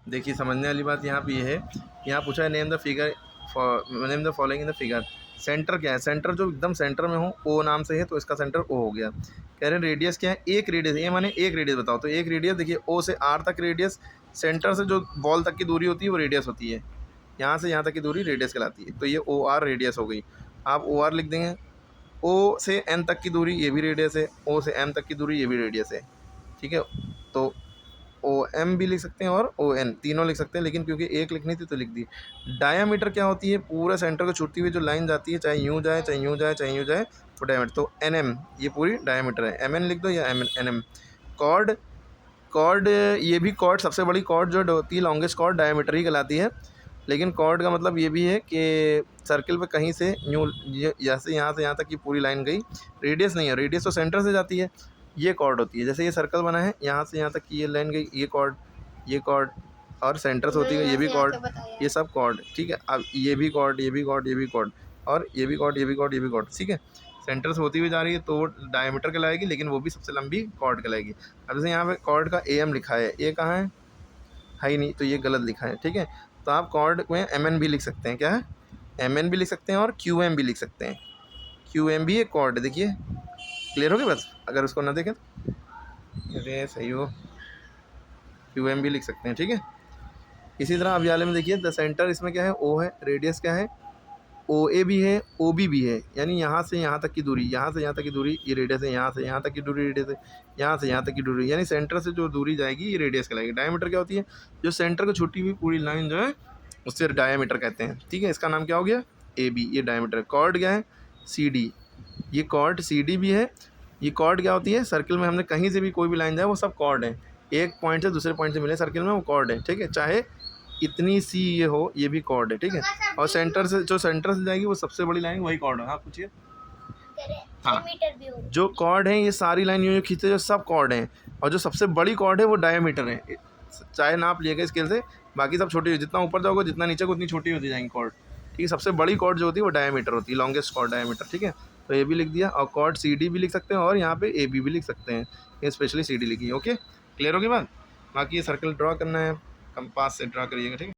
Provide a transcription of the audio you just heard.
देखिए समझने वाली बात यहाँ पे ये है, यहाँ पूछा है name the figure name the following in the figure. Centre क्या है, सेंटर जो एकदम सेंटर में हो, ओ नाम से है तो इसका सेंटर ओ हो गया। कह रहे हैं रेडियस क्या है, एक रेडियस, ए माने एक रेडियस बताओ, तो एक रेडियस देखिए ओ से आर तक रेडियस, सेंटर से जो बॉल तक की दूरी होती है वो रेडियस होती है, यहाँ से यहाँ तक की दूरी रेडियस कहलाती है। तो ये ओ आर रेडियस हो गई, आप ओ आर लिख देंगे। ओ से एन तक की दूरी ये भी रेडियस है, ओ से एम तक की दूरी ये भी रेडियस है, ठीक है। तो ओ एम भी लिख सकते हैं और ओ एन तीनों लिख सकते हैं, लेकिन क्योंकि एक लिखनी थी तो लिख दी। डायामीटर क्या होती है, पूरे सेंटर को छूटती हुई जो लाइन जाती है, चाहे यूँ जाए चाहे यूँ जाए चाहे यूँ जाए, वो डायामीटर। तो एन एम ये पूरी डायामीटर है, एम एन लिख दो या M N M. Cord, cord ये भी कॉर्ड, सबसे बड़ी कॉर्ड जो होती है लॉन्गेस्ट कॉर्ड डायामीटर ही कहलाती है। लेकिन कॉर्ड का मतलब ये भी है कि सर्किल पे कहीं से यूँ जैसे यहाँ से यहाँ तक की पूरी लाइन गई, रेडियस नहीं है, रेडियस तो सेंटर से जाती है, ये कॉर्ड होती है। जैसे ये सर्कल बना है, यहाँ से यहाँ तक की ये लाइन गई, ये कॉर्ड, ये कॉर्ड, और सेंटर से होती है ये भी कॉर्ड, ये सब कॉर्ड, ठीक है। अब ये भी कॉर्ड, ये भी कॉर्ड, ये भी कॉर्ड, और ये भी कॉर्ड, ये भी कॉर्ड, ये भी कॉर्ड, ठीक है। सेंटर से होती हुई जा रही है तो वो डायमीटर कहलाएगी, लेकिन वो भी सबसे लंबी कॉर्ड कहलाएगी। अब जैसे यहाँ पे कॉर्ड का ए एम लिखा है, ए कहाँ है ही नहीं, तो ये गलत लिखा है, ठीक है। तो आप कॉर्ड में एम एन भी लिख सकते हैं, क्या है, एम एन भी लिख सकते हैं और क्यू एम भी लिख सकते हैं। क्यू एम भी एक कॉर्ड है, देखिए क्लियर हो गया बस, अगर उसको ना देखें तो। अरे सही हो, क्यू एम भी लिख सकते हैं, ठीक है। इसी तरह अब वाले में देखिए द सेंटर, इसमें क्या है, ओ है, रेडियस क्या है, ओ ए भी है, ओ बी भी है, यानी यहाँ से यहाँ तक की दूरी, यहाँ से यहाँ तक की दूरी ये रेडियस है, यहाँ से यहाँ तक की दूरी रेडियस है, यहाँ से यहाँ तक की दूरी, यानी सेंटर से जो दूरी जाएगी ये रेडियस कहलाएगी। डायमीटर क्या होती है, जो सेंटर को छुट्टी हुई पूरी लाइन जो है उससे डायमीटर कहते हैं, ठीक है। इसका नाम क्या हो गया, ए बी, ये डायमीटर। कॉर्ड क्या है, सी डी, ये कॉर्ड सी डी भी है। ये कॉर्ड क्या होती है, सर्किल में हमने कहीं से भी कोई भी लाइन जाए वो सब कॉर्ड है, एक पॉइंट से दूसरे पॉइंट से मिले सर्किल में वो कॉर्ड है, ठीक है। चाहे इतनी सी ये हो, ये भी कॉर्ड है, ठीक है। और सेंटर से, जो सेंटर से जाएगी वो सबसे बड़ी लाइन वही कॉर्ड है। हाँ पूछिए। हाँ, जो कॉर्ड है ये सारी लाइन यूँ खींचते जो सब कॉर्ड हैं, और जो सबसे बड़ी कॉर्ड है वो डायमीटर है, चाहे नाप लिएगा स्केल से, बाकी सब छोटी, जितना ऊपर जाओगे जितना नीचे को उतनी छोटी होती जाएंगी कॉर्ड, ठीक है। सबसे बड़ी कॉर्ड जो होती है वो डायमीटर होती है, लॉन्गेस्ट कॉर्ड डायमीटर, ठीक है। तो ये भी लिख दिया, और कॉर्ड सी डी भी लिख सकते हैं, और यहाँ पे ए बी भी लिख सकते हैं, ये स्पेशली सी डी लिखी है। ओके, क्लियर होगी बात। बाकी ये सर्कल ड्रॉ करना है, कंपास से ड्रॉ करिएगा, ठीक है।